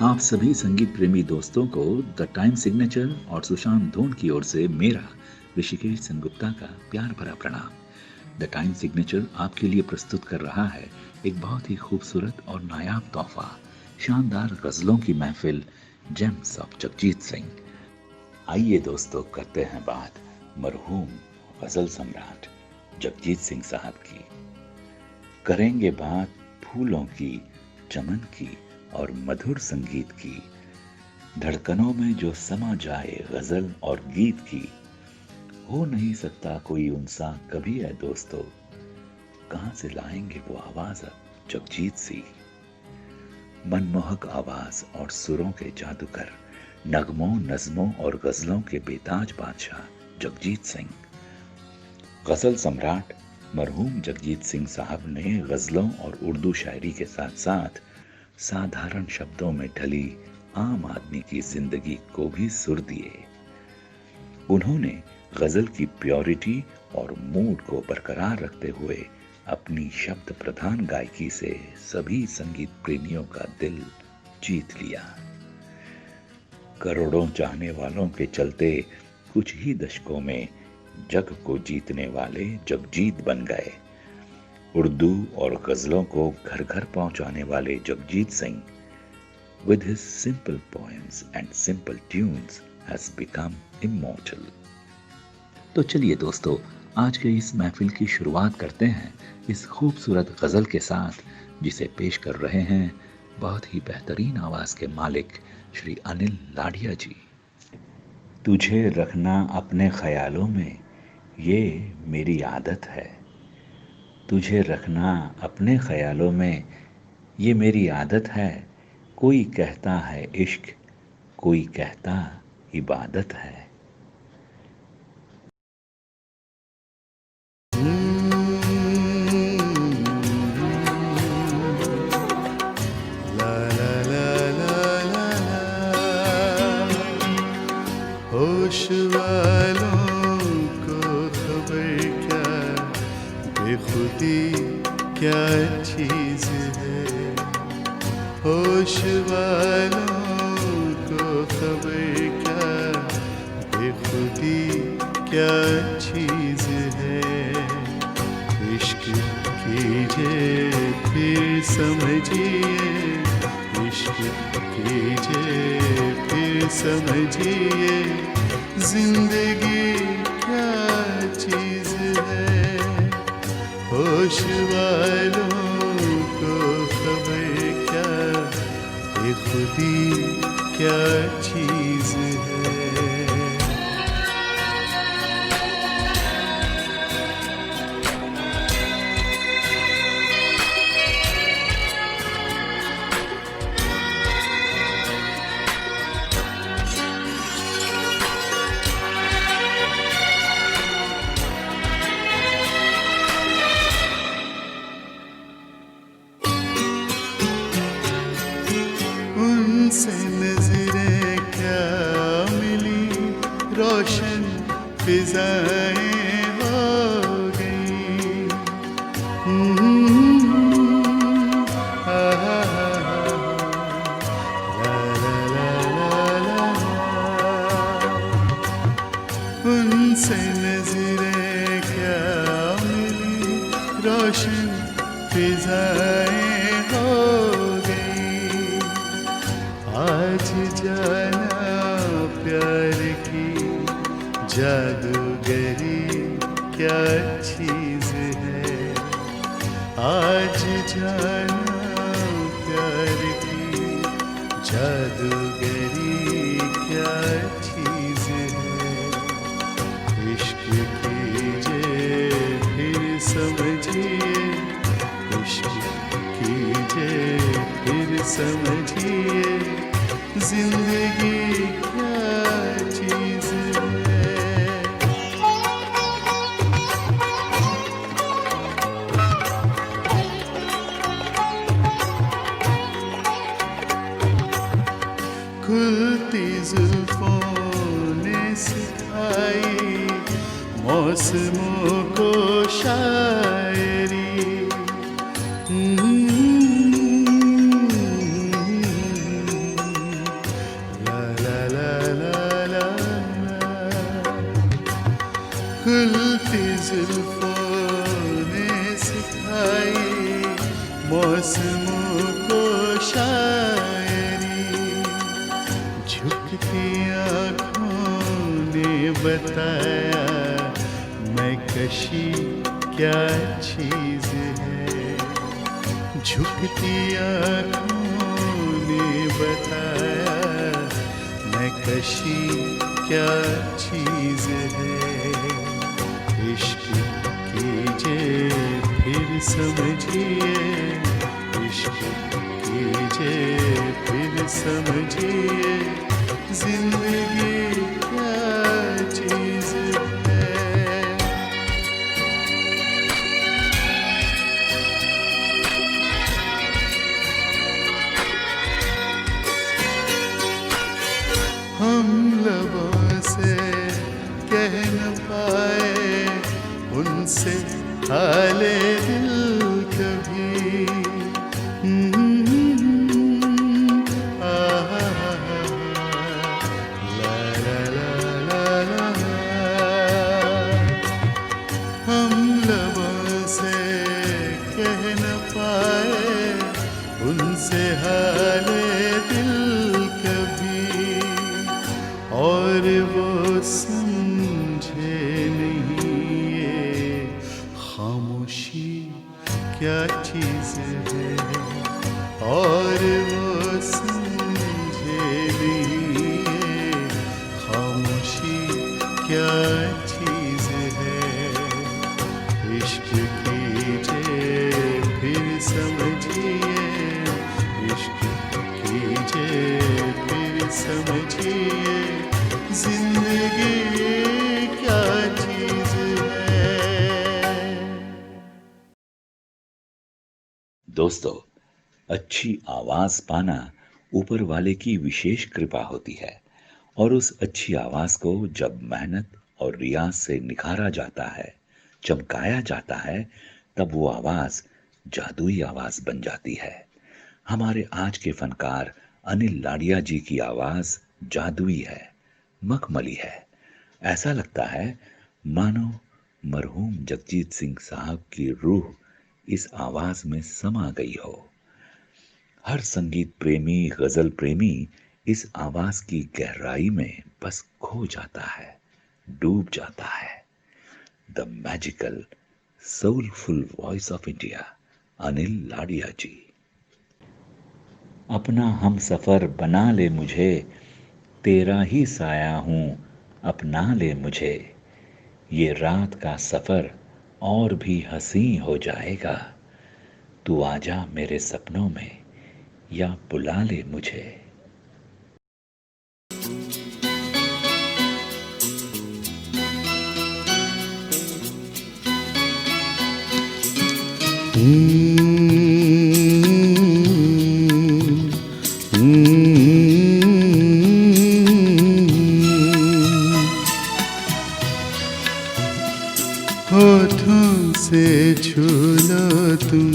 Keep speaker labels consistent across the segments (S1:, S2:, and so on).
S1: आप सभी संगीत प्रेमी दोस्तों को द टाइम सिग्नेचर और सुशांत धोन की ओर से मेरा ऋषिकेश सेनगुप्ता का प्यार भरा प्रणाम। द टाइम सिग्नेचर आपके लिए प्रस्तुत कर रहा है एक बहुत ही खूबसूरत और नायाब तोहफा, शानदार गजलों की महफिल जेम्स ऑफ जगजीत सिंह। आइए दोस्तों, करते हैं बात मरहूम गजल सम्राट जगजीत सिंह साहब की। करेंगे बात फूलों की, चमन की और मधुर संगीत की, धड़कनों में जो समा जाए गजल और गीत की। हो नहीं सकता कोई उनसा कभी है दोस्तों, कहां से लाएंगे वो आवाज अब जगजीत सी। मनमोहक आवाज और सुरों के जादूगर, नगमों नज़मों और गजलों के बेताज बादशाह जगजीत सिंह। गजल सम्राट मरहूम जगजीत सिंह साहब ने गजलों और उर्दू शायरी के साथ साथ साधारण शब्दों में ढली आम आदमी की जिंदगी को भी सुर दिए। उन्होंने गजल की प्योरिटी और मूड को बरकरार रखते हुए अपनी शब्द प्रधान गायकी से सभी संगीत प्रेमियों का दिल जीत लिया। करोड़ों चाहने वालों के चलते कुछ ही दशकों में जग को जीतने वाले जगजीत बन गए। उर्दू और गजलों को घर घर पहुंचाने वाले Jagjit Singh with his simple poems and simple tunes has become immortal। तो चलिए दोस्तों, आज के इस महफिल की शुरुआत करते हैं इस खूबसूरत गजल के साथ, जिसे पेश कर रहे हैं बहुत ही बेहतरीन आवाज के मालिक श्री अनिल लाडिया जी। तुझे रखना अपने ख्यालों में ये मेरी आदत है, तुझे रखना अपने ख्यालों में ये मेरी आदत है। कोई कहता है इश्क, कोई कहता इबादत है।
S2: होश वालों को खबर क्या, बेखुदी क्या चीज है। होश वालों को खबर क्या, बेखुदी क्या चीज है। इश्क कीजिए फिर समझिए, इश्क कीजिए फिर समझिए, जिंदगी क्या चीज है। होश वालों को खबर क्या, बेखुदी क्या चीज है। उनसे नजरें क्या मिली, रोशन फिजाएं हो गई। उनसे नजरें क्या मिली, रोशन फिजाएं हो गई। आज जाना प्यार की जादूगरी क्या चीज है। आज जाना प्यार की जादूगरी क्या चीज है। इश्क कीजिए फिर समझिए, इश्क कीजिए फिर समझिए, जिंदगी क्या चीज है। खुलती जुल्फों ने सिखाई मौसमों को शायरी। मौसमों को शायरी झुकती आँखों ने बताया मैं कशी क्या चीज है। झुकती आँखों ने बताया मैं कशी क्या चीज है। इश्क कीजिए फिर समझिए, इश्क कीजिए फिर समझिए जिंदगी क्या चीज है। हम लबों से कह न पाए उनसे हाले दिल कभी। ला ला ला ला ला। हम लबों से कह न पाए उनसे हाले दिल कभी, और वो समझे नहीं ये खामोशी क्या चीज है। और वो समझे नहीं ये खामोशी क्या चीज है। इश्क कीजिए फिर समझिए, इश्क कीजिए फिर समझिए जिंदगी क्या चीज है।
S1: दोस्तों, अच्छी आवाज पाना ऊपर वाले की विशेष कृपा होती है, और उस अच्छी आवाज को जब मेहनत और रियाज से निखारा जाता है, चमकाया जाता है, तब वो आवाज जादुई आवाज बन जाती है। हमारे आज के फनकार अनिल लाडिया जी की आवाज जादुई है, मखमली है। ऐसा लगता है मानो मरहूम जगजीत सिंह साहब की रूह इस आवाज में समा गई हो। हर संगीत प्रेमी, गजल प्रेमी इस आवाज की गहराई में बस खो जाता है, डूब जाता है। The magical soulful voice of India, Anil Ladia ji. अपना हम सफर बना ले मुझे, तेरा ही साया हूं, अपना ले मुझे। ये रात का सफर और भी हंसी हो जाएगा, तू आजा मेरे सपनों में या बुला ले मुझे।
S2: होठों से छू लो तुम,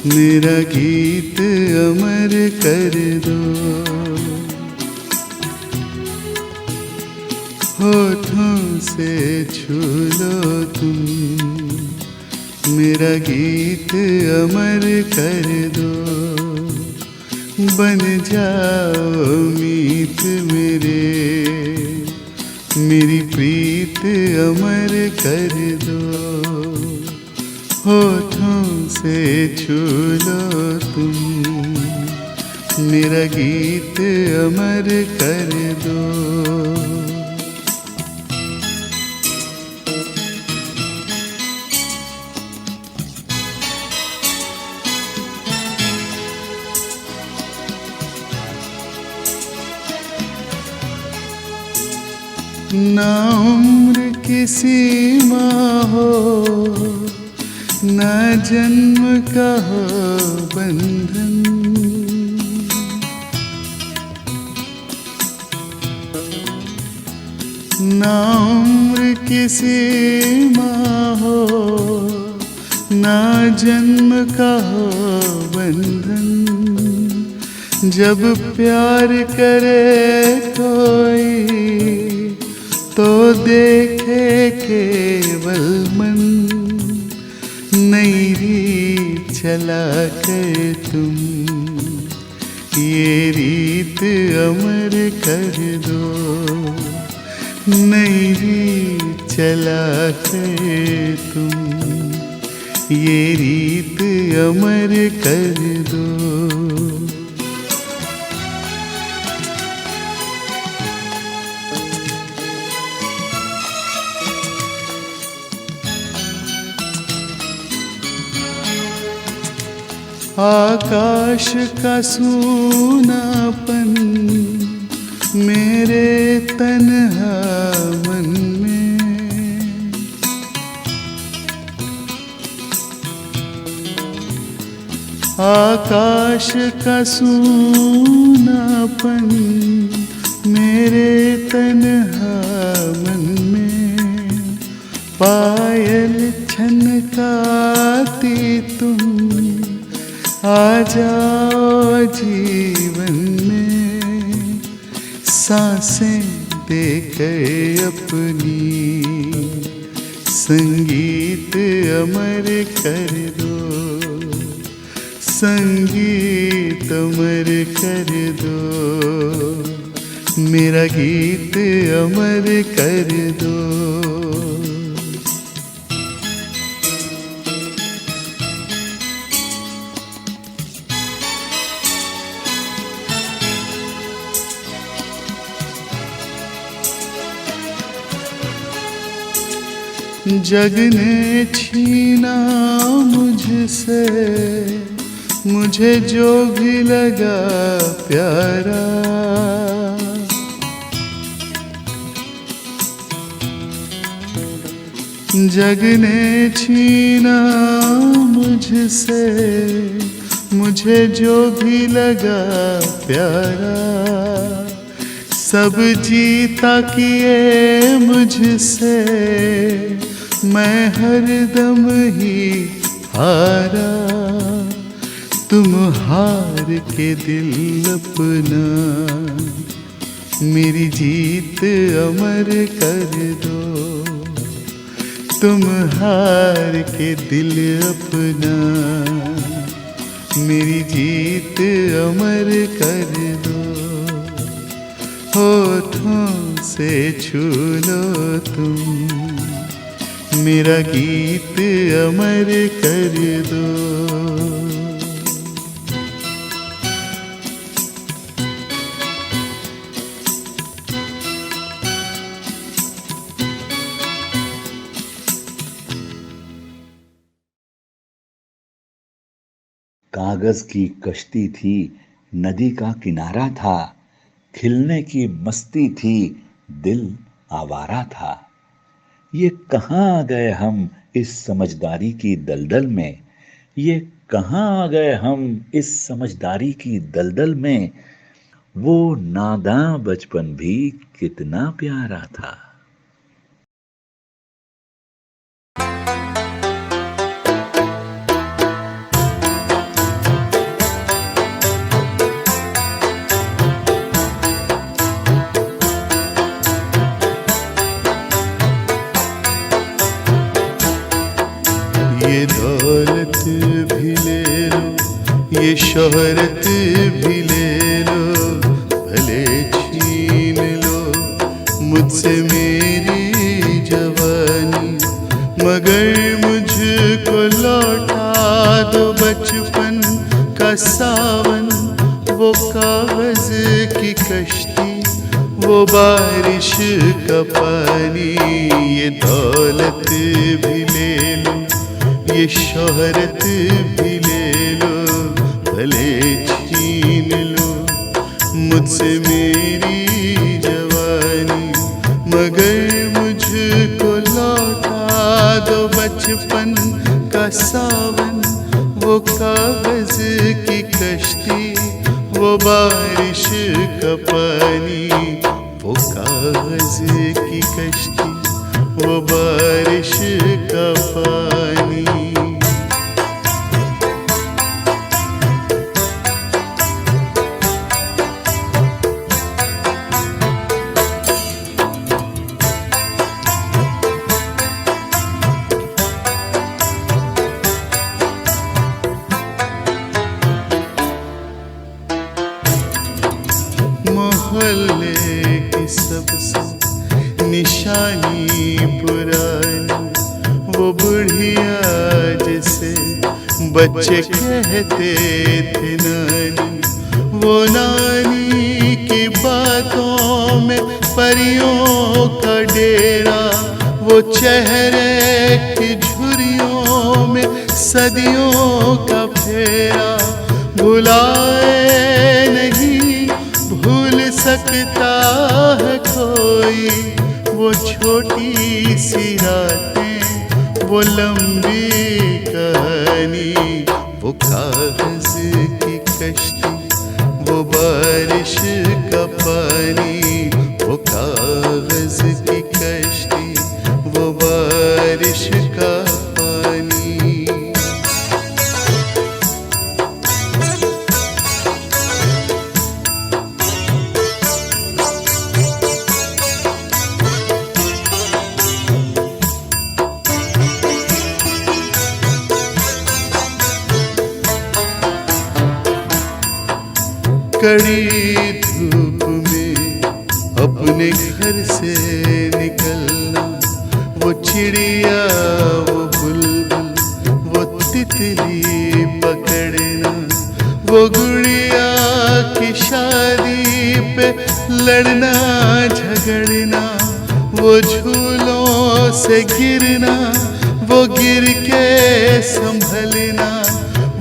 S2: मेरा गीत अमर कर दो। होठों से छू लो तुम, मेरा गीत अमर कर दो। बन जाओ मीत मेरे, मेरी प्रीत अमर कर दो। होठों से छू लो तुम, मेरा गीत अमर कर दो। ना उम्र की सीमा हो, ना जन्म का हो बंधन। ना उम्र की सीमा हो, ना जन्म का हो बंधन। जब प्यार करे कोई तो देखे केवल मन, नई रीत चला कर तुम ये रीत अमर कर दो, नई रीत चला कर तुम ये रीत अमर कर दो। आकाश का सूनापन मेरे तन्हा मन में, आकाश का सूनापन मेरे तन्हा मन में, पायल छनकाती तुम आ जाओ जीवन में, सांसें देकर अपनी संगीत अमर कर दो, संगीत अमर कर दो, मेरा गीत अमर कर दो। जग ने छीना मुझसे मुझे जो भी लगा प्यारा, जग ने छीना मुझसे मुझे जो भी लगा प्यारा, सब जीता किए मुझसे मैं हरदम ही हारा, तुम हार के दिल अपना मेरी जीत अमर कर दो, तुम हार के दिल अपना मेरी जीत अमर कर दो। होठों से छू लो तुम मेरा गीत अमर कर दो।
S1: कागज की कश्ती थी, नदी का किनारा था, खिलने की मस्ती थी, दिल आवारा था। ये कहाँ आ गए हम इस समझदारी की दलदल में, ये कहाँ आ गए हम इस समझदारी की दलदल में, वो नादां बचपन भी कितना प्यारा था।
S2: ये दौलत भी ले लो, ये शोहरत भी ले लो, भले छीन लो मुझसे मेरी जवानी, मगर मुझको लौटा दो बचपन का सावन, वो कागज की कश्ती, वो बारिश का पानी। ये दौलत भी ले लो, ये शोहरत भी ले लो, भले छीन लो मुझसे मेरी जवानी, मगर मुझको लौटा दो बचपन का सावन, वो कागज की कश्ती, वो बारिश का पानी, वो कागज की कश्ती, वो बारिश का पानी। बच्चे कहते थे नानी, वो नानी की बातों में परियों का डेरा, वो चेहरे की झुर्रियों में सदियों का फेरा। भुलाए नहीं भूल सकता है कोई, वो छोटी सी रातें, वो लंबी कहानी, वो कागज की कश्ती, वो बारिश का पानी, वो कागज की कश्ती, वो बारिश का पानी। कड़ी धूप में अपने घर से निकलना, वो चिड़िया, वो बुलबुल, वो तितली पकड़ना, वो गुड़िया की शादी पे लड़ना झगड़ना, वो झूलों से गिरना, वो गिर के संभलना,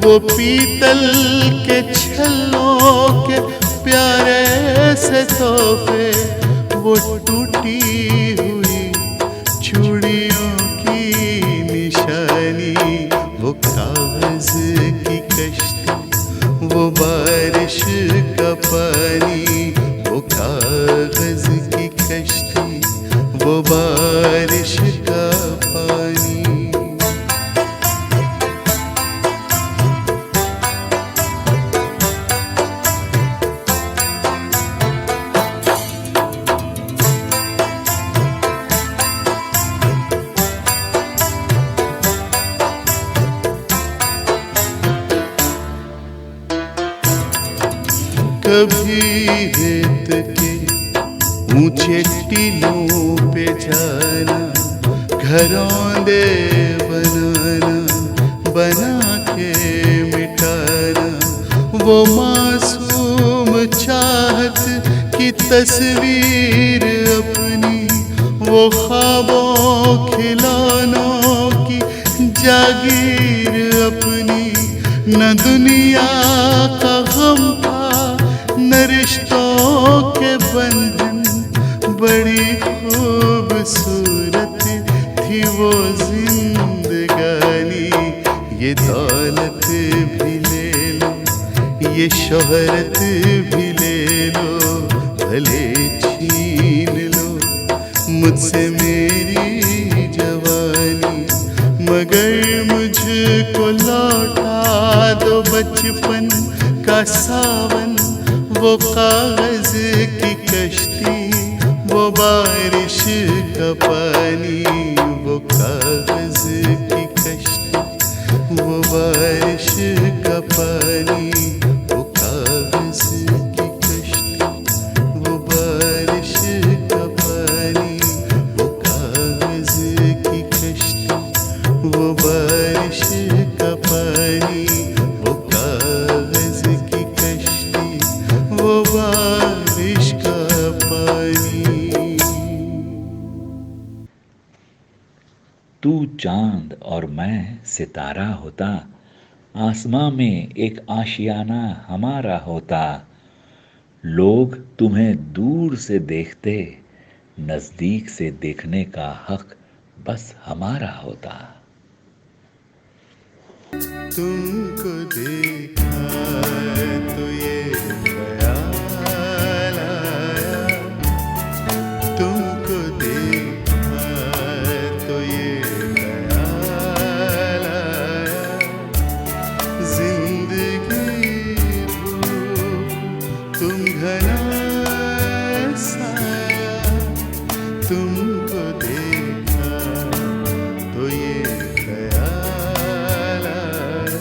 S2: वो पीतल के छल्लों के प्यारे से तोहफे, वो टूटी हुई चूड़ियों की निशानी, वो कागज की कश्ती, वो बारिश का पानी, वो कागज की कश्ती, वो बारिश का पानी। कभी रेत के ऊंचे टीलों पे जाना, घरौंदे बनाना, बना के मिटाना, वो मासूम चाहत की तस्वीर अपनी, वो ख्वाबों खिलौनों की जागीर अपनी, न दुनिया का गम था न रिश्तों के बंधन, बड़ी खूबसूरत थी वो जिंदगानी। ये दौलत भी ले लो, ये शोहरत भी ले लो, भले छीन लो मुझसे मेरी जवानी, मगर मुझको लौटा दो बचपन का सावन, वो कागज की कश्ती, वो बारिश का पानी, वो कागज की कश्ती, वो बारिश का पानी, वो कागज की कश्ती, वो बारिश का पानी, वो कागज की कश्ती, वो बारिश का पानी, वो कागज की कश्ती, वो बारिश का पानी।
S1: तू चांद और मैं सितारा होता, आसमां में एक आशियाना हमारा होता, लोग तुम्हें दूर से देखते, नजदीक से देखने का हक बस हमारा होता।
S2: तुमको देखा तो ये ख्याल आया, तुमको देखा तो ये ख्याल आया, जिंदगी भूख तुम घना साया, तुमको देखा तो ये ख्याल आया।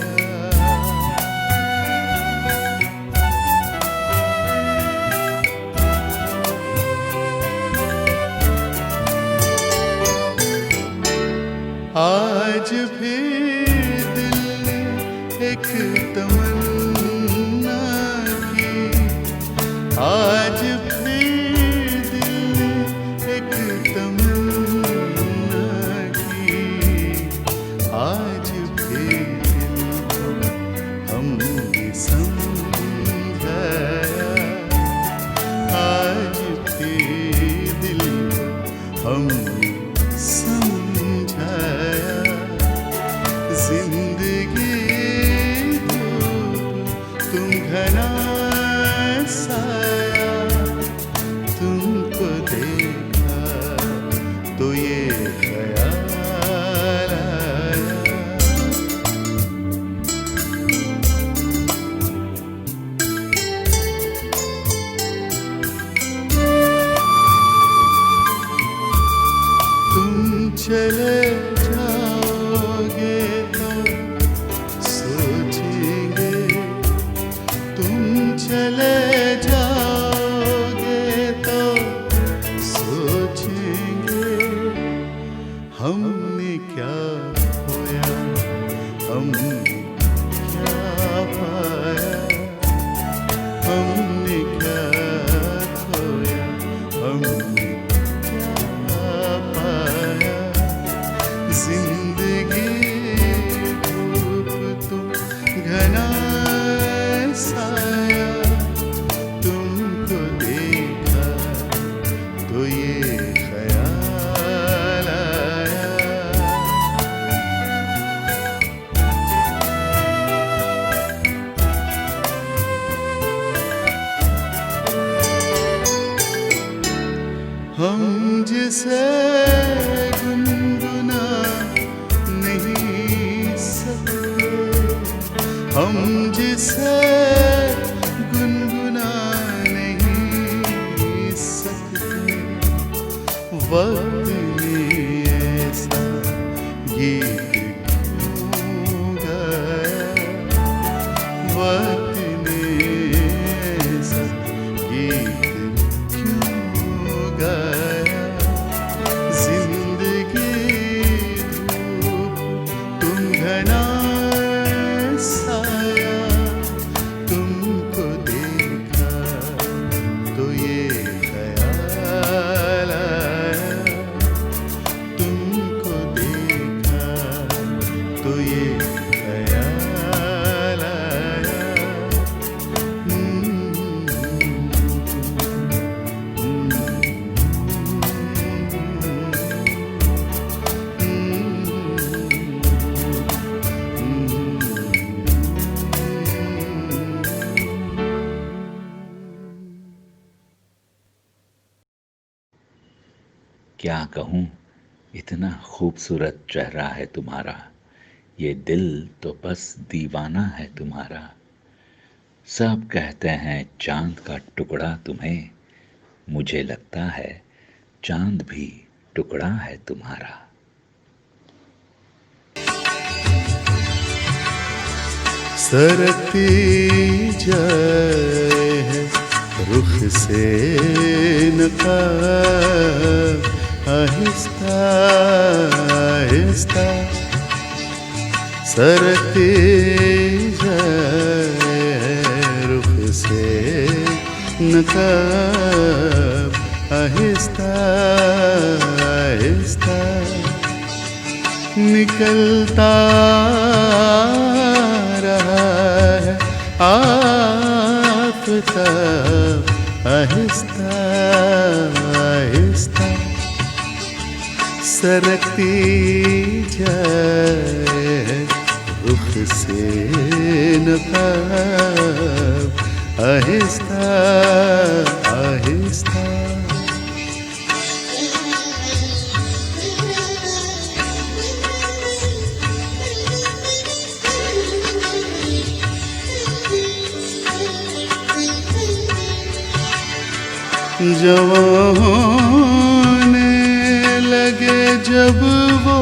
S2: एक तमन्ना की, आज फिर दिल ने एक तमन्ना की, आज फिर दिल को हमने समझाया, आज फिर दिल को हमने समझाया। जिंदगी तुम घना साया, तुमको देखा तो ये ख्याल आया। तुम चले जाओगे तो सोचेंगे, तुम चले जाओगे तो सोचेंगे, हमने क्या खोया, हमने क्या पाया, हमने क्या खोया, हमने क्या पाया। जिंदगी धूप तुम घना साया, तुमको देखा तो ये ख्याल आया। हम जिसे गुनगुना नहीं सकते, हम जिसे गुनगुना नहीं सकते, वक्त ने ऐसा गीत क्यों गाया, वक्त ने ऐसा गीत क्यों गाया। जिंदगी धूप तुम घना साया, तुमको देखा तो ये ख्याल आया, तुमको देखा तो ये ख्याल आया।
S1: क्या कहूँ, इतना खूबसूरत चेहरा है तुम्हारा, ये दिल तो बस दीवाना है तुम्हारा। सब कहते हैं चांद का टुकड़ा तुम्हें, मुझे लगता है चांद भी टुकड़ा है तुम्हारा।
S2: सरकती जाए है रुख से नकाब, आहिस्ता आहिस्ता सरकती जाए है रुख से नकाब, आहिस्ता आहिस्ता निकलता रहा है आफ़ताब, आहिस्ता आहिस्ता सरकती जाए रुख से नकाब, आहिस्ता आहिस्ता। जवान होने लगे जब वो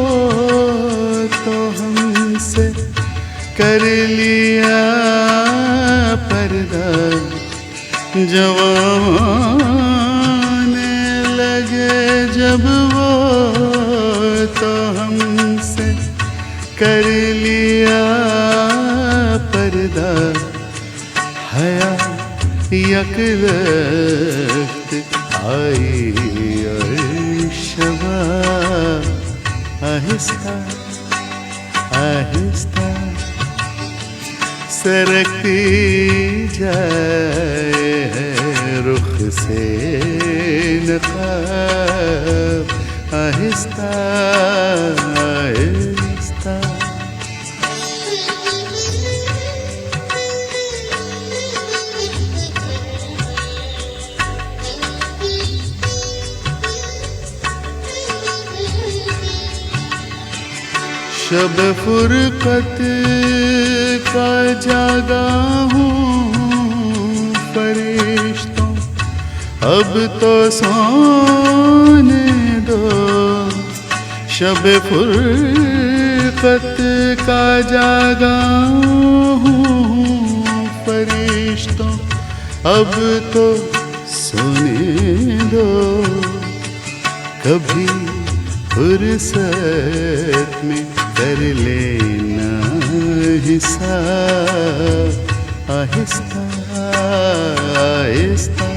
S2: तो हमसे कर लिया पर्दा, जवान लगे जब वो तो हमसे कर लिया पर्दा हया यकलख्त आई और शबा आहिस्ता आहिस्ता सरकती जाए है रुख से नकाब आहिस्ता आहिस्ता। शब फुरकत का जागा हूँ फरिश्तों अब तो सोने दो। शब फुरकत का जागा हूँ फरिश्तों अब तो सोने दो। कभी फुर्सत में कर लेना हिसाब आहिस्ता आहिस्ता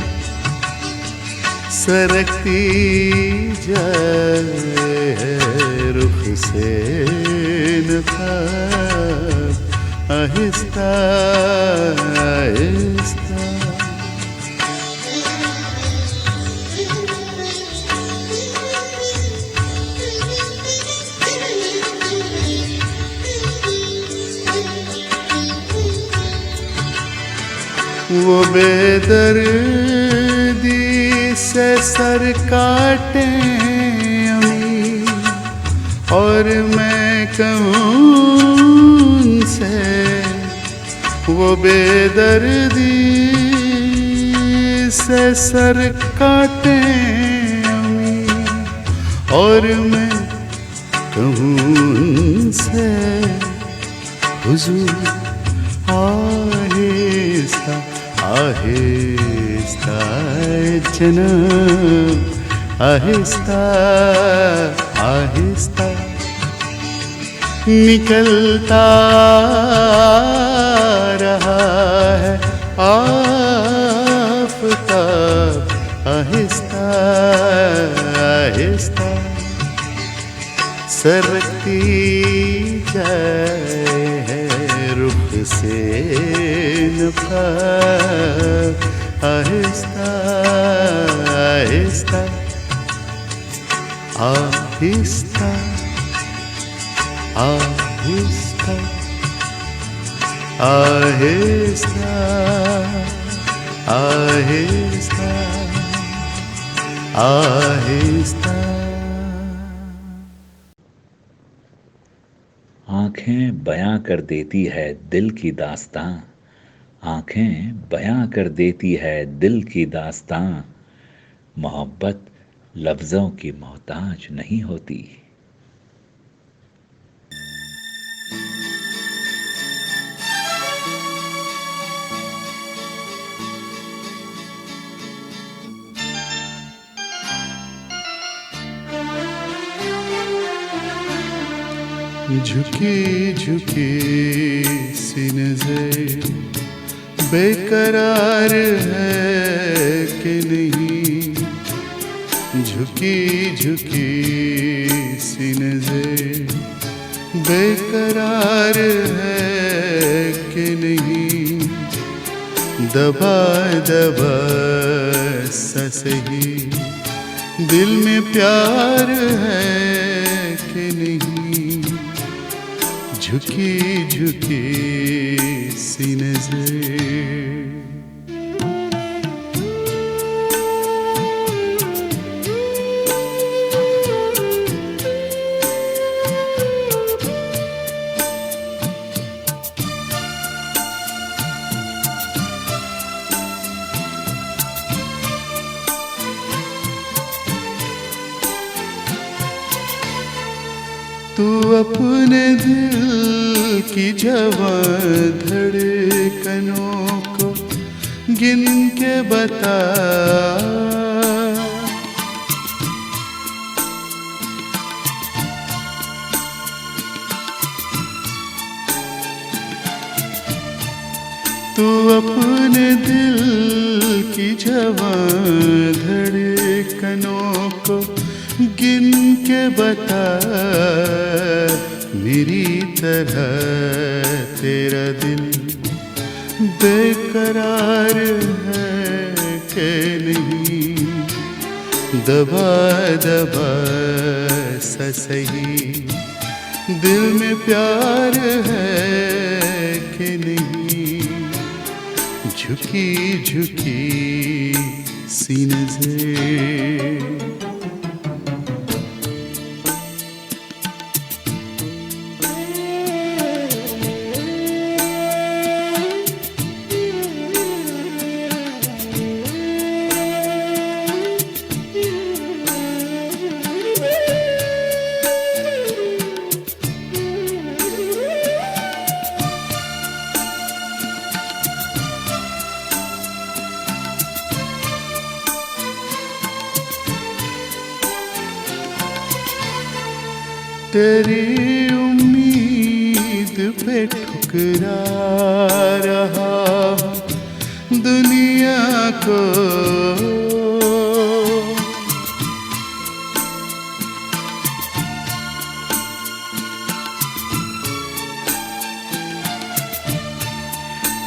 S2: सरकती जाए रुख से नकाब आहिस्ता आहिस्ता। वो बेदर्दी से सर काटे अमी और मैं कहूँ उनसे। वो बेदर्दी से सर काटे अमी और मैं कहूँ उनसे हुजूर आहिस्ता आहिस्ता जनाब आहिस्ता आहिस्ता निकलता रहा है आफताब आहिस्ता आहिस्ता सरकती जाए है रुख से नकाब आहिस्ता आहिस्ता आहिस्ता आहिस्ता आहिस्ता आहिस्ता आहिस्ता।
S1: आँखें बयां कर देती है दिल की दास्तां, आँखें बयां कर देती है दिल की दास्तां, मोहब्बत लफ्ज़ों की मोहताज नहीं होती।
S2: झुकी झुकी सी नजर बेकरार है कि नहीं। झुकी झुकी सी नजर बेकरार है कि नहीं। दबा दबा सा सही दिल में प्यार है कि नहीं। झुकी झुकी सी नजर तू अपने दिल की जवां धड़कनों को गिन के बता। तू अपने दिल की जवां धड़कनों को गिन के बता, मेरी तरह तेरा दिल बेकरार है कि नहीं, दबा दबा सा सही दिल में प्यार है कि नहीं, झुकी झुकी सी नज़र। तेरी उम्मीद पे ठुकरा रहा हूँ दुनिया को,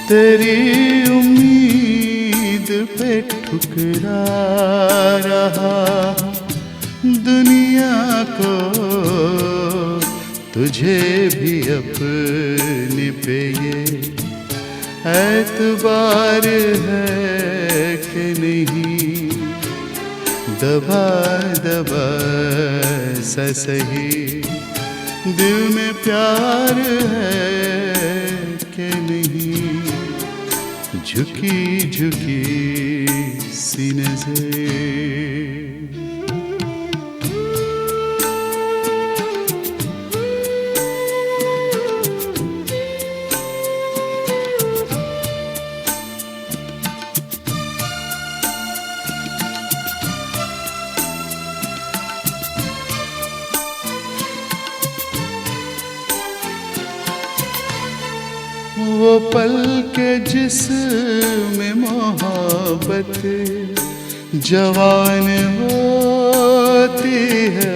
S2: तेरी उम्मीद पे ठुकरा रहा हूँ दुनिया को, तुझे भी अपने पे ये एतबार है कि नहीं, दबा दबा सा सही दिल में प्यार है कि नहीं, झुकी झुकी सी नज़र। वो पल के जिसमें मोहब्बत जवान होती है,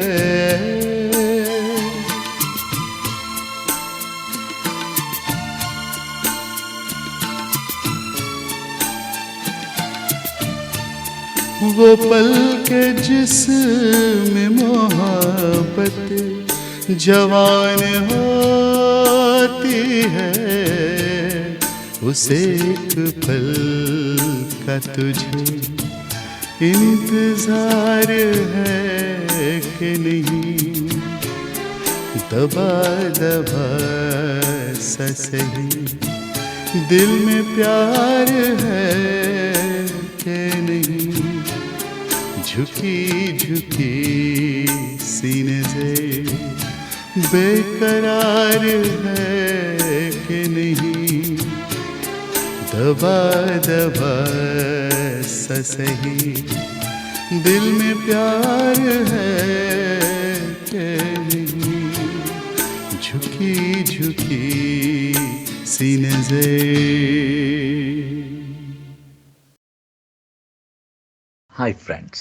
S2: वो पल के जिसमें मोहब्बत जवान होती है, उसे एक पल का तुझे इंतजार है कि नहीं, दबा दबा सा सही दिल में प्यार है कि नहीं, झुकी झुकी सी नज़र बेकरार है कि नहीं, दबा दबा सा सही दिल में प्यार है कि नहीं, झुकी झुकी सी नज़र।
S1: Hi friends,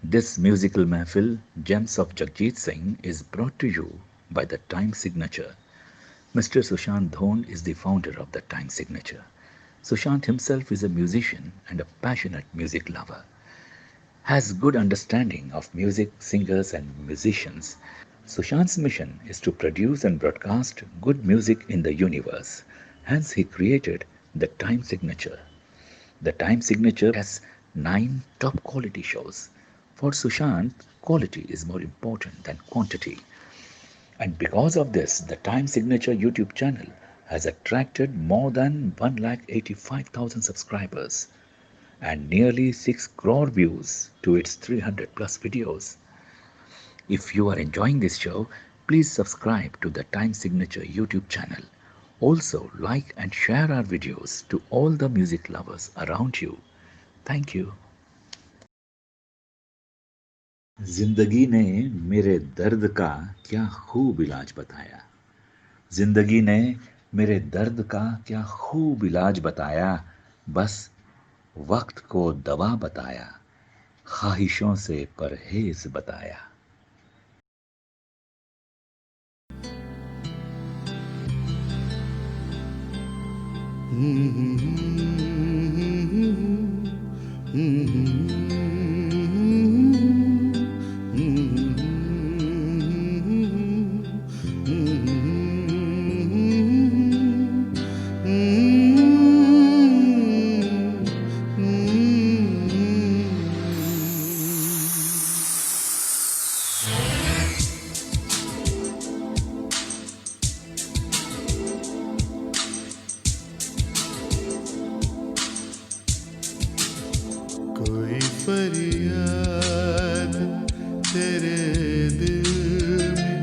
S1: this musical mahfil Gems of Jagjit Singh is brought to you by the Time Signature. Mr. Sushant Dhon is the founder of the Time Signature. Sushant himself is a musician and a passionate music lover. Has good understanding of music, singers and musicians. Sushant's mission is to produce and broadcast good music in the universe. Hence he created the Time Signature. The Time Signature has 9 top quality shows. For Sushant, quality is more important than quantity. And because of this, the Time Signature YouTube channel has attracted more than 1,85,000 subscribers and nearly 6 crore views to its 300 plus videos. If you are enjoying this show, please subscribe to the Time Signature YouTube channel. Also, like and share our videos to all the music lovers around you. Thank you. जिंदगी ने मेरे दर्द का क्या खूब इलाज बताया, जिंदगी ने मेरे दर्द का क्या खूब इलाज बताया, बस वक्त को दवा बताया, ख्वाहिशों से परहेज बताया।
S2: कोई फरियाद तेरे दिल में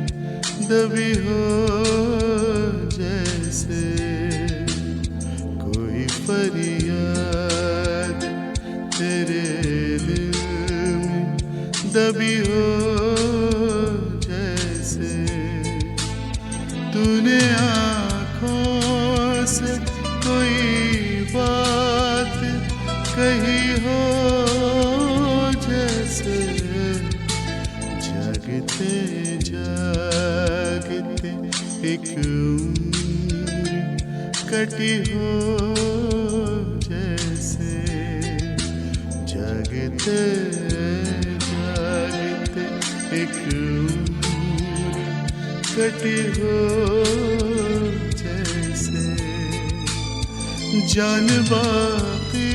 S2: दबी हो जैसे, कोई फरियाद तेरे दिल में दबी हो जैसे, तूने आँखों से कोई बात कही हो जैसे, जागते जागते एक उम्र कटी हो जैसे, जागते जागते एक उम्र कटी हो जैसे, जान बाकी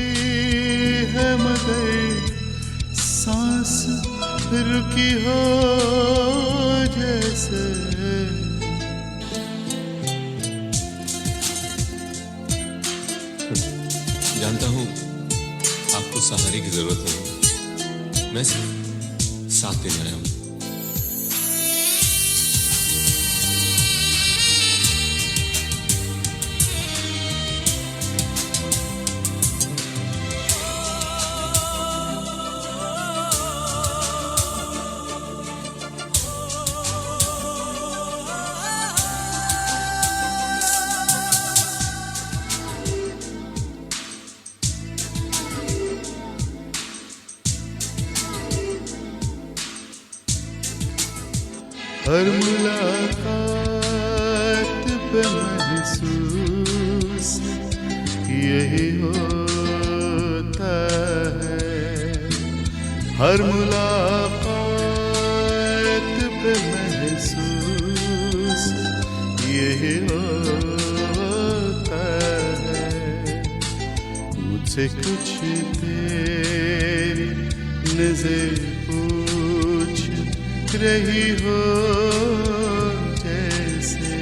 S2: है मगर सांस रुकी हो जैसे।
S3: जानता हूँ आपको सहारे की जरूरत है, मैं सिर्फ साथ देने आया हूँ।
S2: हर मुलाकात पे महसूस यही होता है, हर मुलाकात पे महसूस यही होता है, मुझसे कुछ तेरी नजर पूछ रही हो जैसे।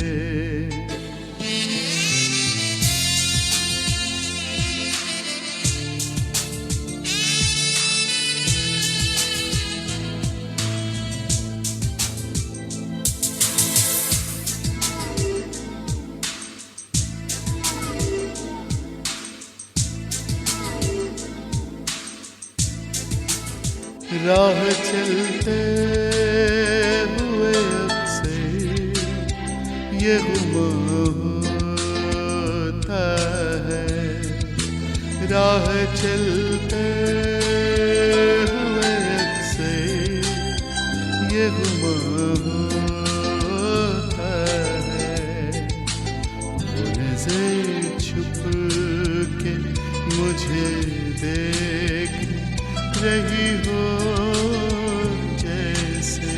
S2: राह चलते हुए अक्सर ये गुम होता है, राह चलते हुए अक्सर ये गुम होता है, वो नजर छुप के मुझे देख रही हो जैसे,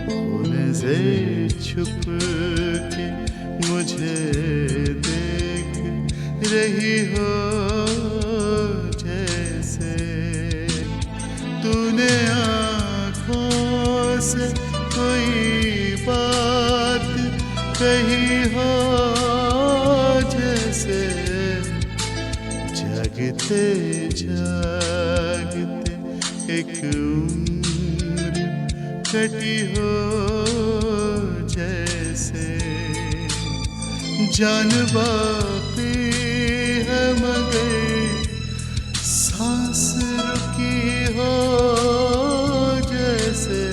S2: वो नजर छुप के मुझे देख रही हो जैसे, तूने आँखों से कोई बात कही हो जैसे, जागते जागते एक उम्र कटी हो जैसे, जान बाकी है मगर सांस रुकी हो जैसे।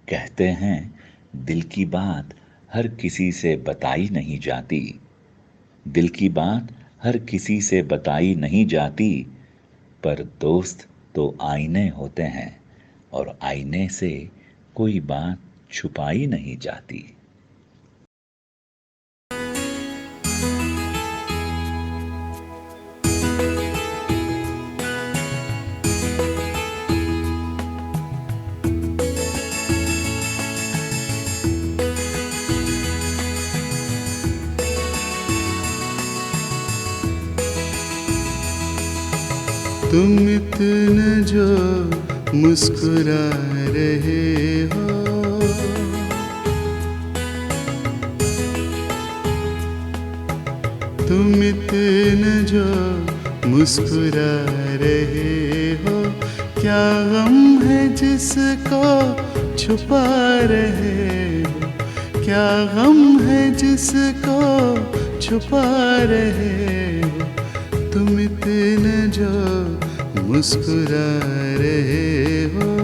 S1: कहते हैं दिल की बात हर किसी से बताई नहीं जाती, दिल की बात हर किसी से बताई नहीं जाती, पर दोस्त तो आईने होते हैं और आईने से कोई बात छुपाई नहीं जाती।
S2: तुम इतना जो मुस्कुरा रहे हो, तुम इतना जो मुस्कुरा रहे हो, क्या गम है जिसको छुपा रहे हो, क्या गम है जिसको छुपा रहे हो, तुम इतना जो मुस्कुरा रहे हो।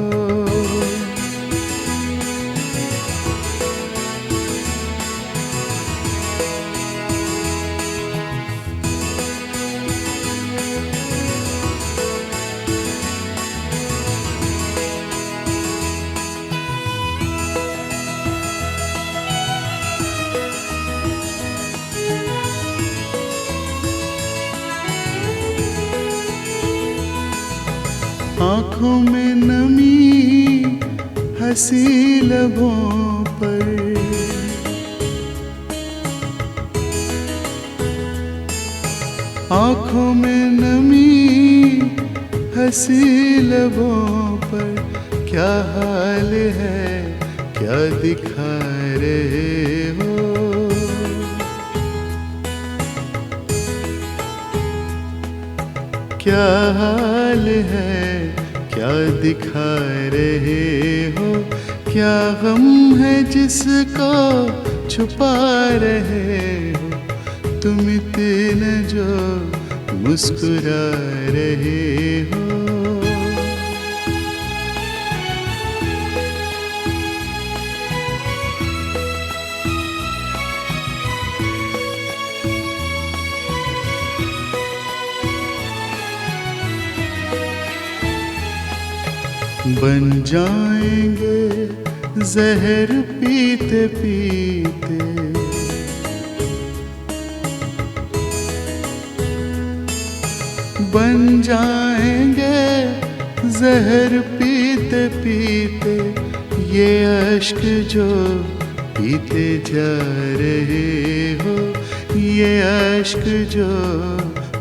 S2: आँखों में नमी हंसी लबों पर, आँखों में नमी हंसी लबों पर, क्या हाल है क्या दिखा रहे हो, क्या हाल है क्या दिखा रहे हो, क्या गम है जिसको छुपा रहे हो, तुम इतना जो मुस्कुरा रहे हो। बन जाएंगे जहर पीते पीते, बन जाएंगे जहर पीते पीते, ये अश्क जो पीते जा रहे हो, ये अश्क जो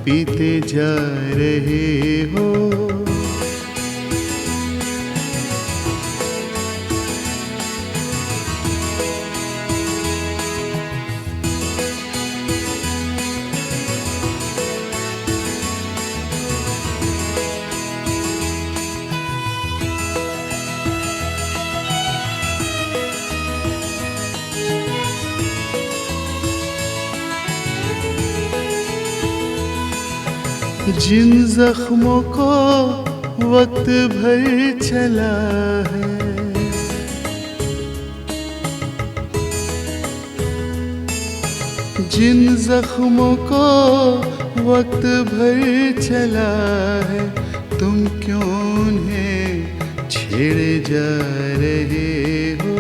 S2: पीते जा रहे हो। जिन जख्मों को वक्त भर चला है, जिन जख्मों को वक्त भर चला है, तुम क्यों उन्हें छेड़े जा रहे हो,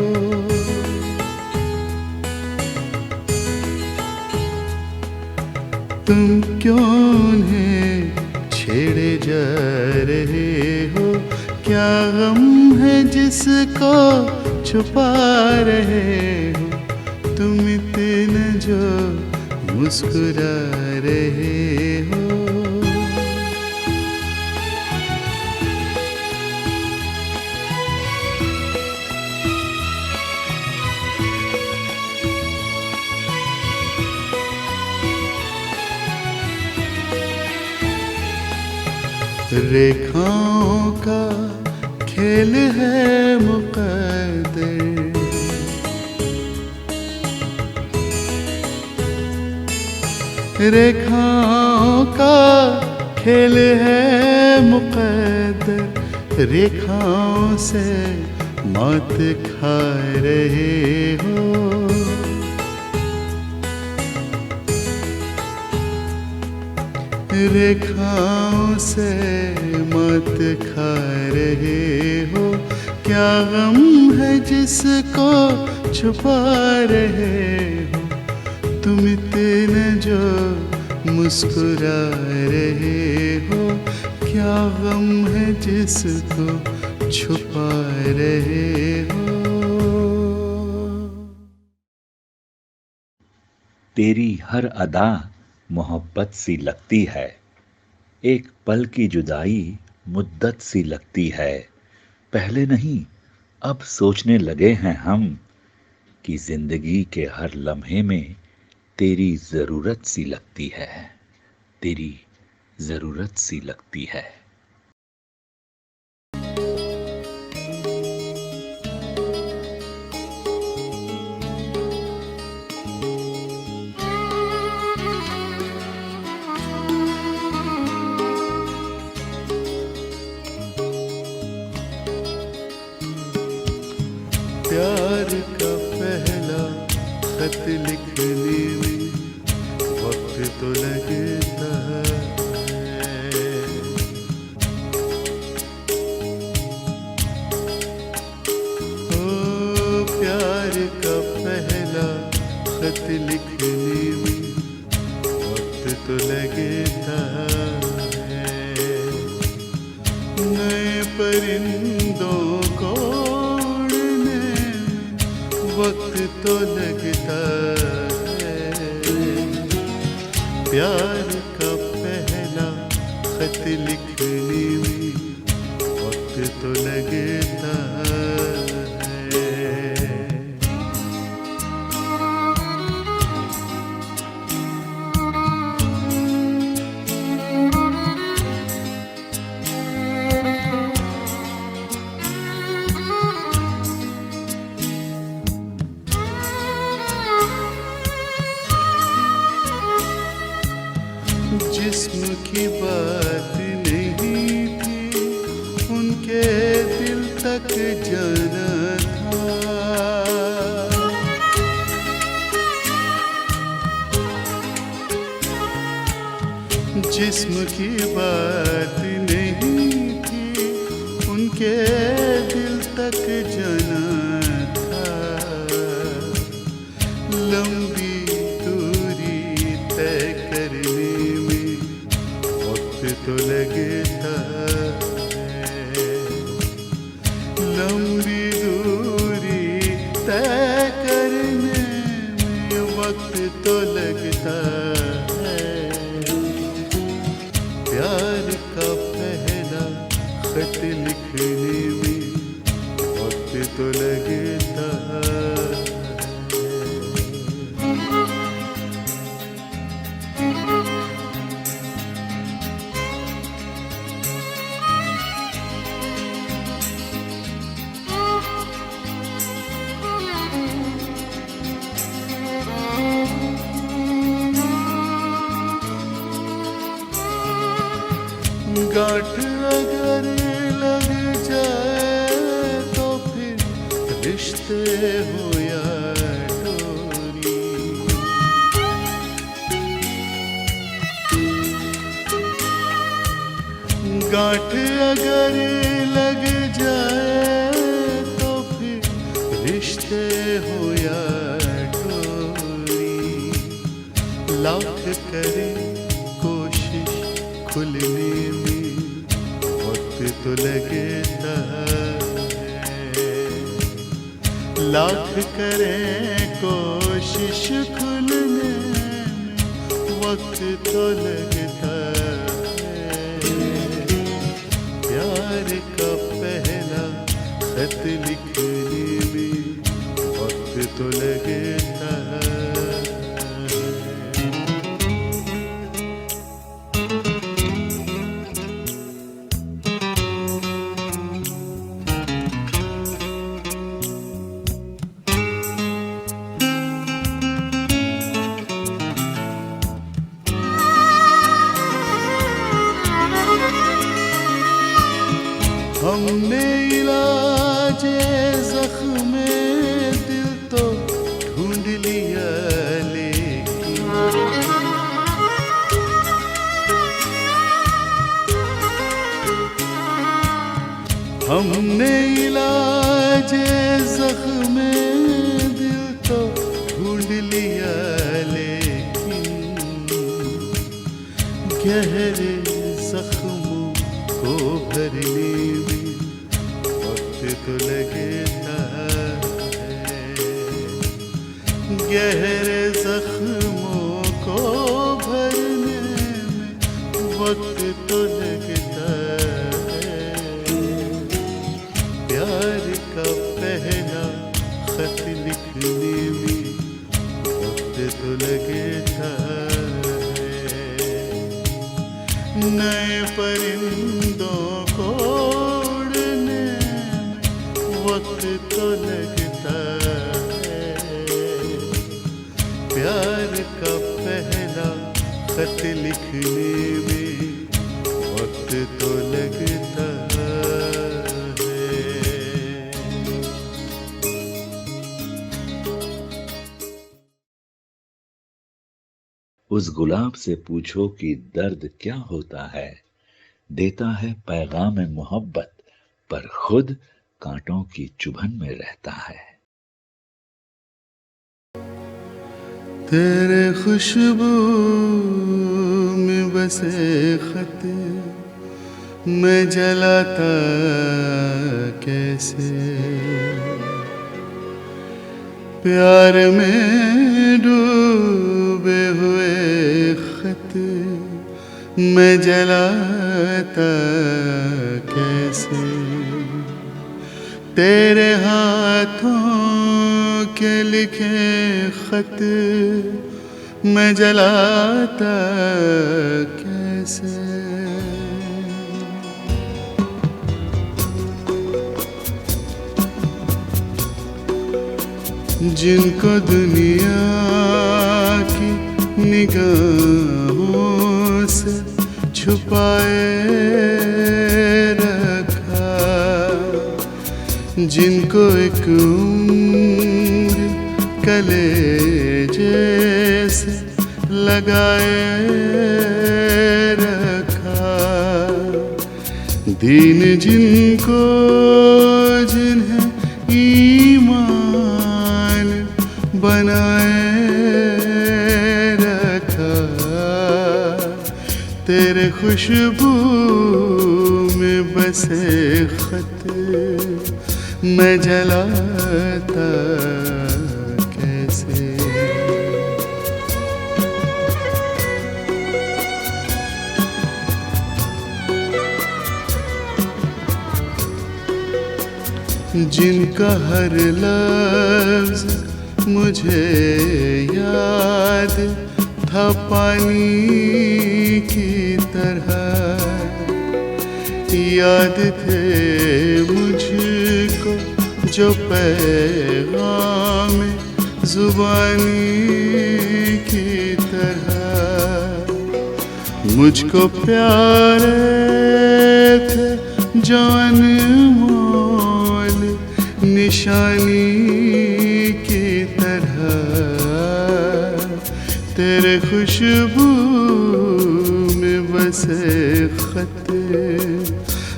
S2: तुम क्यों उन्हें छेड़े जा रहे हो, क्या गम है जिसको छुपा रहे हो, तुम इतना जो मुस्कुरा रहे हो। रेखाओं का खेल है मुक़द्दर, रेखाओं का खेल है मुक़द्दर, रेखाओं से मौत खा रहे हो। रेखाओं से मौत खा रहे हो, क्या गम है जिसको छुपा रहे हो। तुम इतने जो मुस्कुरा रहे हो, क्या गम है जिसको छुपा रहे हो।
S1: तेरी हर अदा मोहब्बत सी लगती है, एक पल की जुदाई मुद्दत सी लगती है। पहले नहीं अब सोचने लगे हैं हम कि जिंदगी के हर लम्हे में तेरी जरूरत सी लगती है, तेरी जरूरत सी लगती है।
S2: प्यार का पहला खत लिखने में वक्त तो लगता है। ओ प्यार का पहला खत लिखने में वक्त तो लगता है। नए परिंदों को वक्त तो लगता है। प्यार का पहला खत लिखने में वक्त तो लगता है। जिस्म की बात नहीं थी, उनके दिल तक जाना था। जिस्म की बात नहीं थी, उनके दिल तक जाना था। लंबी दूरी तय करने तो लगता है। लंबी दूरी तय करने में वक्त तो लगता है। प्यार का पहला खत लिखने में वक्त तो लगता है। गांठ अगर लग जाए तो फिर रिश्ते हो या डोरी। गांठ अगर लग जाए तो फिर रिश्ते हो या डोरी। लाख करे कोशिश खुलने में तो लगता है। लाख करें कोशिश खुलने में वक्त तो लगता है। प्यार का पहला खत लिखने में वक्त तो लगता है। हमने इलाज हमने इलाज ज़ख्म दिल तो ढूंढ लिया, लेकिन गहरे जख्मों को भरने में वक्त तो लगता है। गहरे जख्मों को भरने में वक्त तो लगता है। प्यार का पहला खत लिखने में वक्त तो लगता है। नए परिंदों को उड़ने में वक्त तो लगता है। प्यार का पहला खत लिखने में वक्त तो लगता है।
S1: उस गुलाब से पूछो कि दर्द क्या होता है, देता है पैगाम मोहब्बत, पर खुद कांटों की चुभन में रहता है।
S2: तेरे खुशबू में बसे खत मैं जलाता कैसे। प्यार में डूबे हुए खत मैं जलाता कैसे। तेरे हाथों के लिखे खत मैं जलाता कैसे। जिनको दुनिया की निगाहों से छुपाए रखा, जिनको एक उम्र कलेजे से लगाए रखा, दीन जिनको जिन्हें ईमान बनाए रखा, तेरे खुशबू में बसे खत मैं जलाता कैसे। जिनका हर लफ्ज मुझे याद था पानी की तरह, याद थे मुझको जो पैगाम जुबानी की तरह, मुझको प्यारे थे जो अनमोल निशानी की तरह, तेरे खुशबू में बसे खत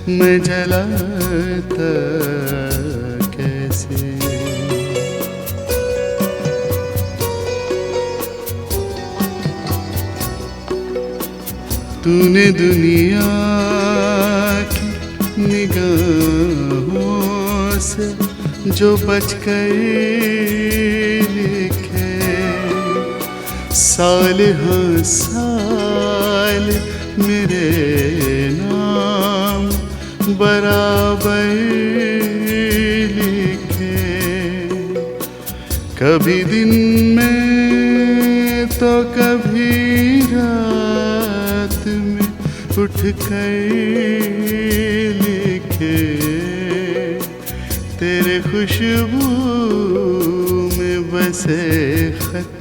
S2: मैं जलाता कैसे। तूने दुनिया की निगाहों से जो बच गए लिखे, साल हाँ साल मेरे नाम बराबर लिखे, कभी दिन में तो कभी रात में उठ कर लिखे, तेरे खुशबू में बसे खत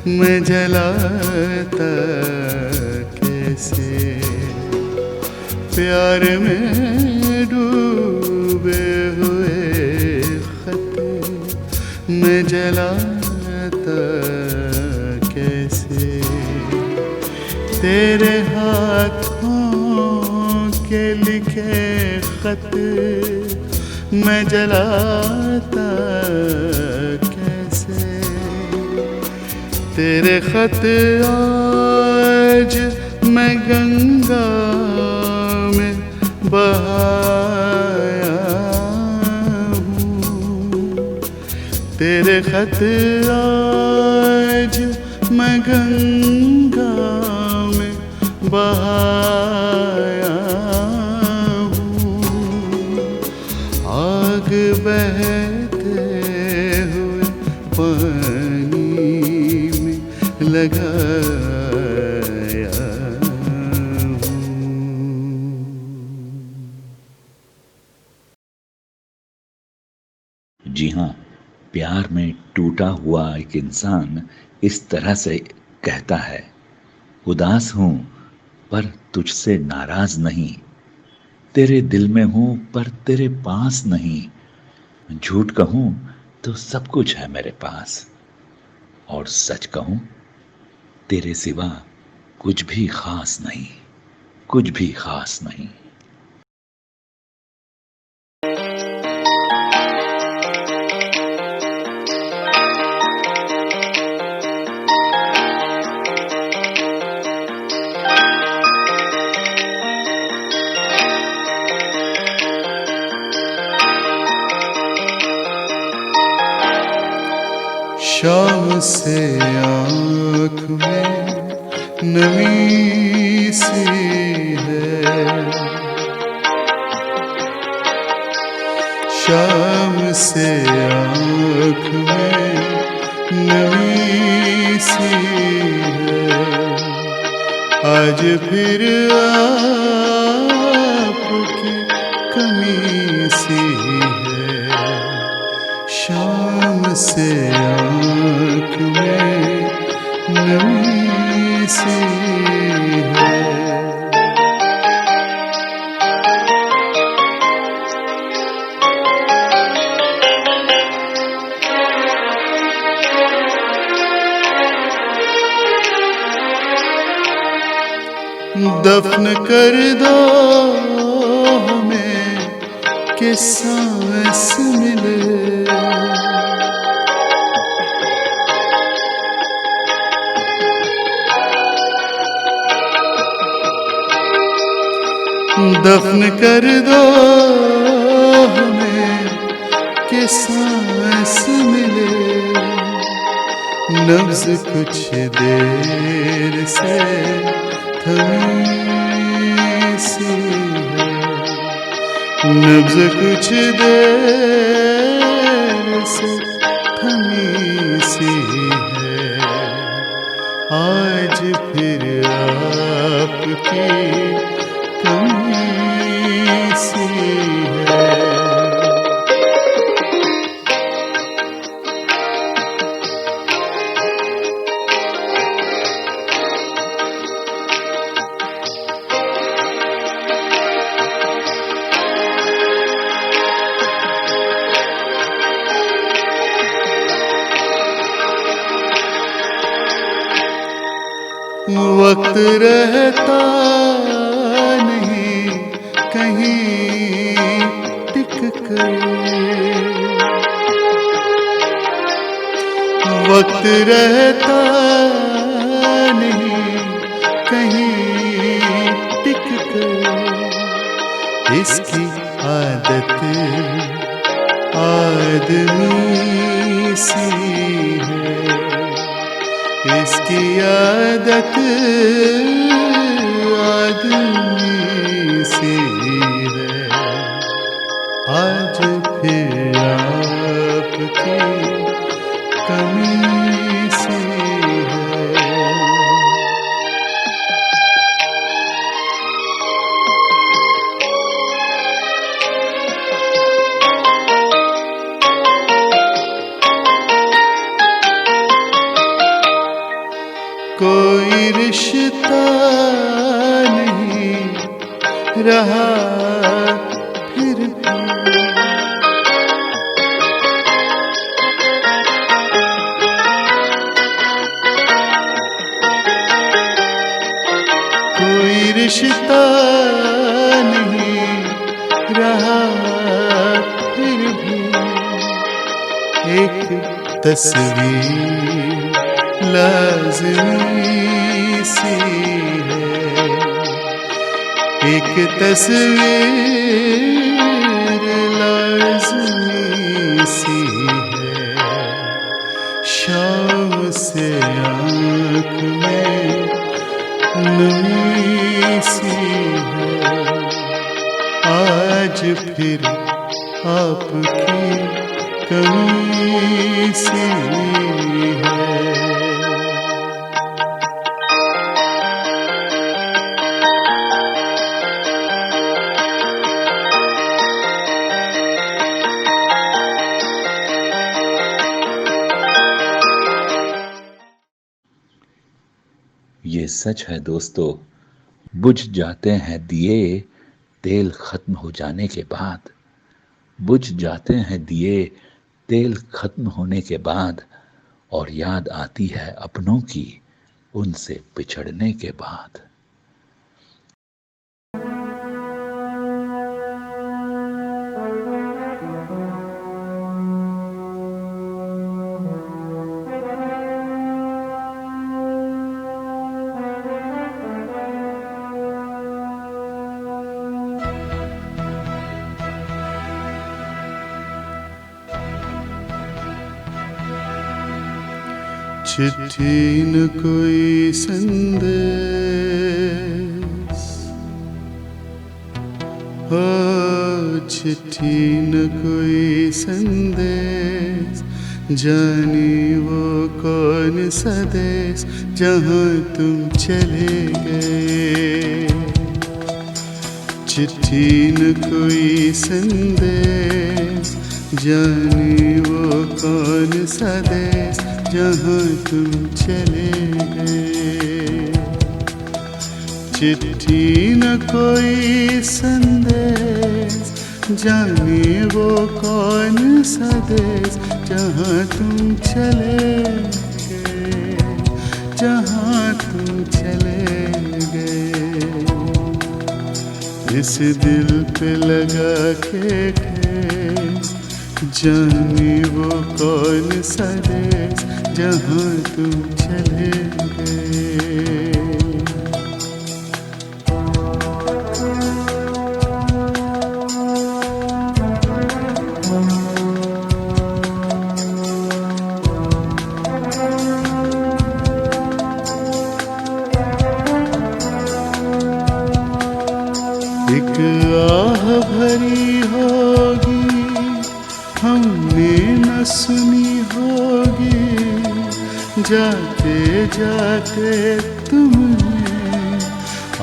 S2: मैं जलाता कैसे। प्यार में डूबे हुए खत मैं जलाता कैसे। तेरे हाथों के लिखे खत मैं जलाता कैसे, तेरे खत आज मैं गंगा में बहाया हूँ, तेरे खत आज मैं गंगा में बहाया हूँ, आग बहते हुए पानी में लगाया हूँ।
S1: जी हाँ, प्यार में टूटा हुआ एक इंसान इस तरह से कहता है, उदास हूं पर तुझसे नाराज नहीं, तेरे दिल में हूं पर तेरे पास नहीं, झूठ कहूं तो सब कुछ है मेरे पास, और सच कहूं तेरे सिवा कुछ भी खास नहीं, कुछ भी खास नहीं।
S2: शाम से आँख में नमी सी है, शाम से आँख में नमी सी है, आज फिर आपकी कमी सी है, शाम से आँख में नमी सी है। दफन कर दो हमें कि सांस मिले, दफन कर दो हमें कि सांस मिले, नब्ज़ कुछ देर से थमी सी है, नब्ज़ कुछ देर से थमी सी है, आज फिर आपकी कमी सी है। वक्त रहता नहीं कहीं टिक कर, वक्त रहता नहीं कहीं टिक कर, इसकी आदत आदमी सी है, इसकी आदत आदमी सी है, आज फिर आपकी कमी सी है। कोई रिश्ता नहीं रहा फिर भी, कोई रिश्ता नहीं रहा फिर भी एक तस्वीर लाज़मी सी है, एक तस्वीर लाज़मी सी है। शाम से आँख में नमी सी है, आज फिर आपकी कमी सी है।
S1: ये सच है दोस्तों, बुझ जाते हैं दिए तेल खत्म हो जाने के बाद, बुझ जाते हैं दिए तेल खत्म होने के बाद, और याद आती है अपनों की उनसे बिछड़ने के बाद।
S2: चिट्ठी न कोई संदेश, हो चिट्ठी न कोई संदेश, जानी वो कौन सा देश जहाँ तुम चले गए। चिट्ठी न कोई संदेश, जानी वो कौन सा देश जहाँ तुम चले गए। चिट्ठी न कोई संदेश, जाने वो कौन सा देश जहाँ तुम चले गए, जहाँ तुम चले गए। इस दिल पे लगा के जाने वो कौन सा देश जहाँ तुम चले गए। एक आह भरी होगी हमने न सुनी होगी, जाते जाते तुमने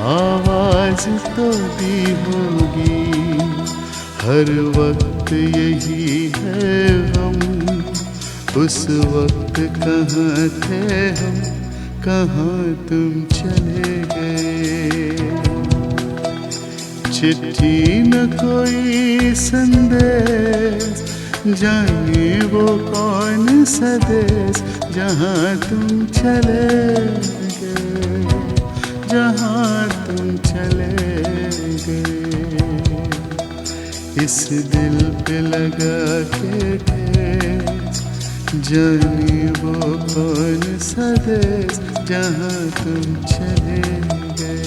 S2: आवाज तो दी होगी। हर वक्त यही है हम, उस वक्त कहाँ थे हम, कहाँ तुम चले गए। चिट्ठी न कोई संदेश, जाने वो कौन सा देश जहाँ तुम चले गए, जहाँ तुम चले गए। इस दिल पे लगा के जाने वो कौन सा देश जहाँ तुम चले गए।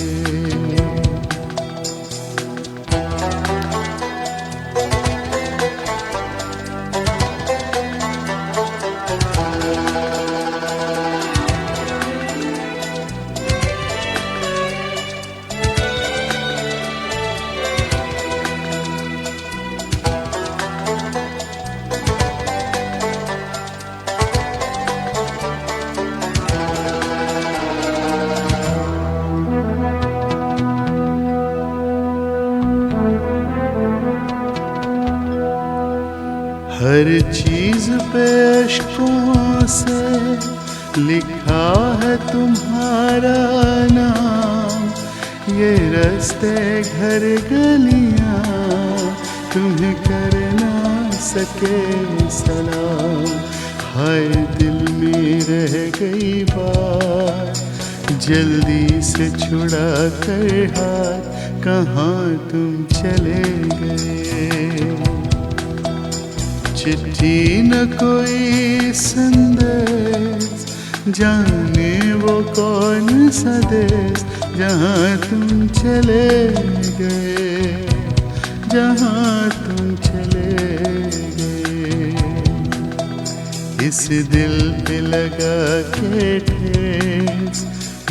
S2: हर चीज पे अश्कों से लिखा है तुम्हारा नाम, ये रास्ते घर गलियां तुम्हें कर ना सके सलाम। हाय दिल में रह गई बात जल्दी से छुड़ा कर हाथ कहाँ तुम चले गए। चिट्ठी न कोई संदेश, जाने वो कौन सा देश जहाँ तुम चले गए, जहाँ तुम चले गए। इस दिल पे लगा के ठेस,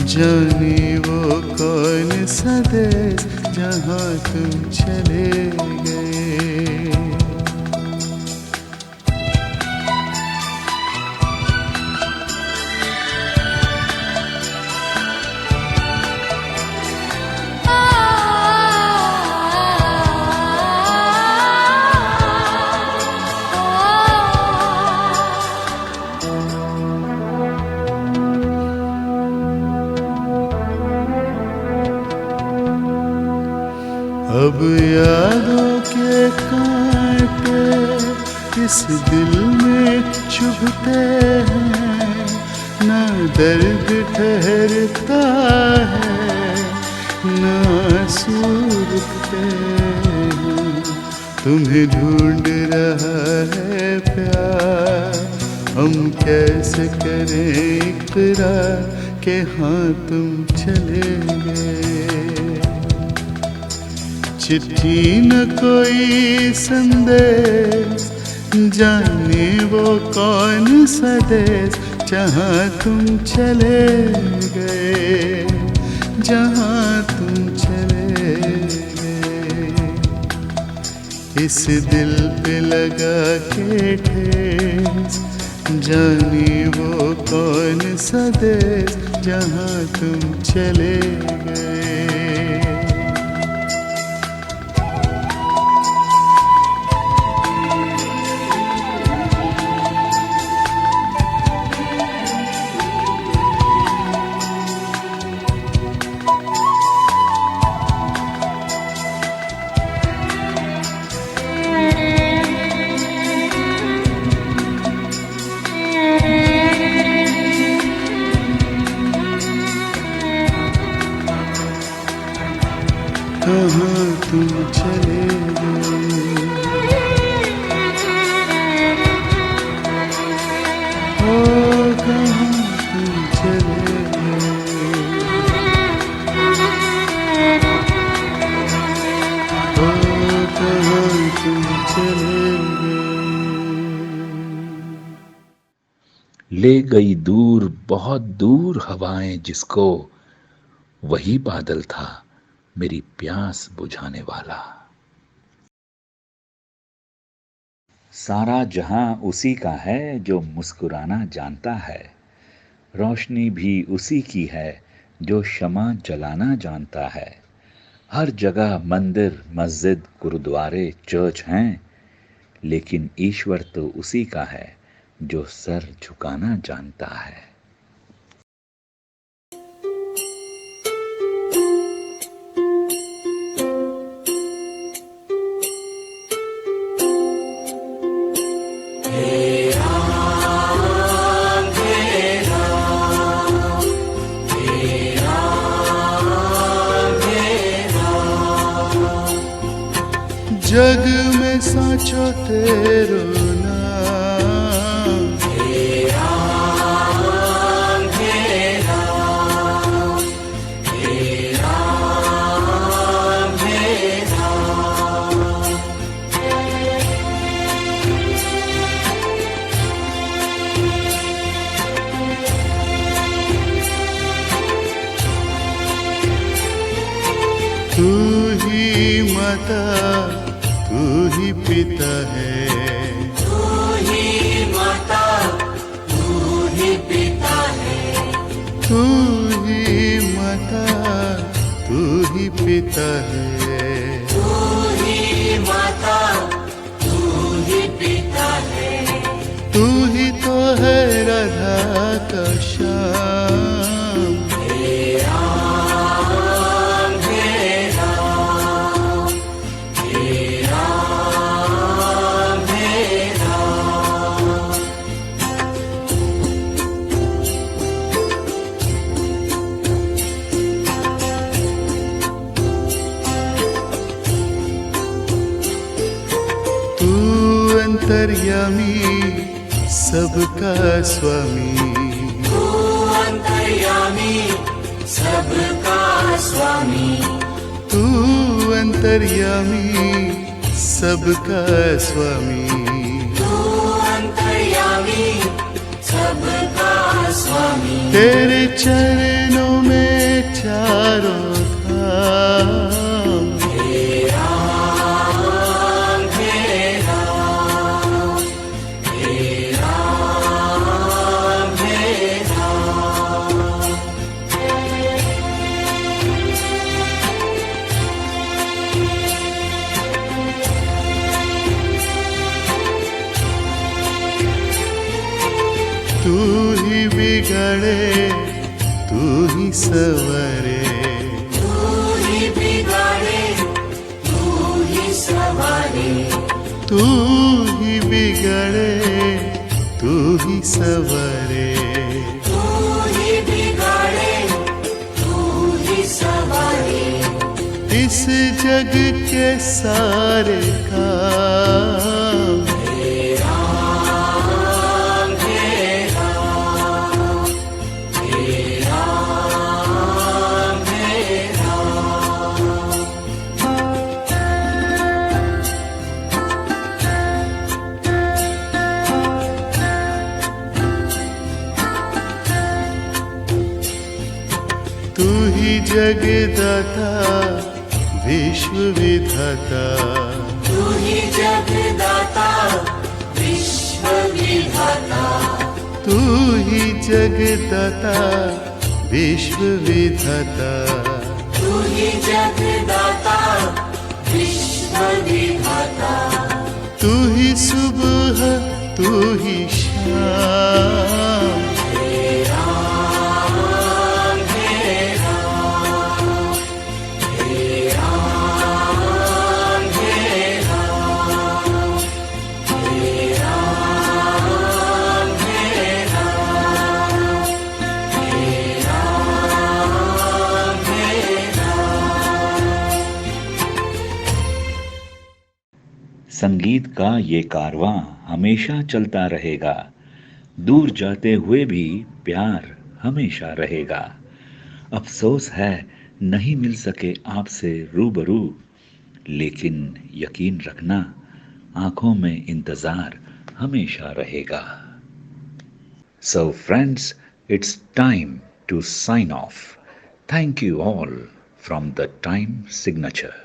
S2: जाने वो कौन सा देश जहाँ तुम चले गए। अब यादों के कांटे इस दिल में चुभते हैं, ना दर्द ठहरता है, ना आंसू रुकते हैं। तुम्हें ढूंढ रहा है प्यार, हम कैसे करें इकरार कि हाँ तुम चले गए। चिट्ठी न कोई संदेश, जाने वो कौन सा देश जहाँ तुम चले गए, जहाँ तुम चले गए। इस दिल पे लगा के ठेस, जाने वो कौन सा देश जहाँ तुम चले गए। कहाँ तुम चले गए, ओ कहाँ तुम चले गए, ओ कहाँ तुम चले गए।
S1: ले गई दूर बहुत दूर हवाएं जिसको, वही बादल था मेरी प्यास बुझाने वाला। सारा जहां उसी का है जो मुस्कुराना जानता है, रोशनी भी उसी की है जो शमा जलाना जानता है। हर जगह मंदिर मस्जिद गुरुद्वारे चर्च हैं, लेकिन ईश्वर तो उसी का है जो सर झुकाना जानता है।
S2: जग में साचो तेरो नाम,
S4: हे राम हे राम हे राम हे राम।
S2: तू ही माता तू ही पिता है,
S4: तू ही माता तू ही पिता है,
S2: तू ही माता तू ही पिता है,
S4: तू ही माता तू ही पिता है।
S2: तू ही तो है राधा का श्याम।
S4: हे राम हे राम हे राम हे राम।
S2: अंतर्यामी सबका स्वामी,
S4: तू अंतर्यामी सबका स्वामी,
S2: तू अंतर्यामी सबका स्वामी,
S4: तू अंतर्यामी सबका स्वामी।
S2: तेरे चरणों में चारों धाम,
S4: हे राम हे राम, हे राम हे राम।
S2: तू ही बिगड़े तू ही सवरे,
S4: तू ही बिगाड़े तू ही सवारे,
S2: तू ही बिगड़े तू ही सवरे,
S4: तू ही बिगाड़े तू ही सवारे।
S2: इस जग के सारे काम,
S4: हे राम हे राम, हे राम हे राम।
S2: तू ही जगदाता विश्व विधाता,
S4: तू ही जगदाता विश्व विधाता,
S2: तू ही जगदाता विश्व विधाता,
S4: तू ही जगदाता विश्व विधाता।
S2: तू ही सुबह तू ही शाम,
S4: हे राम हे राम, हे राम हे राम, हे राम हे राम, हे राम हे राम।
S1: संगीत का ये कारवां हमेशा चलता रहेगा, दूर जाते हुए भी प्यार हमेशा रहेगा। अफसोस है नहीं मिल सके आपसे रूबरू, लेकिन यकीन रखना आंखों में इंतजार हमेशा रहेगा। So friends, it's time to sign off. Thank you all from the Time Signature.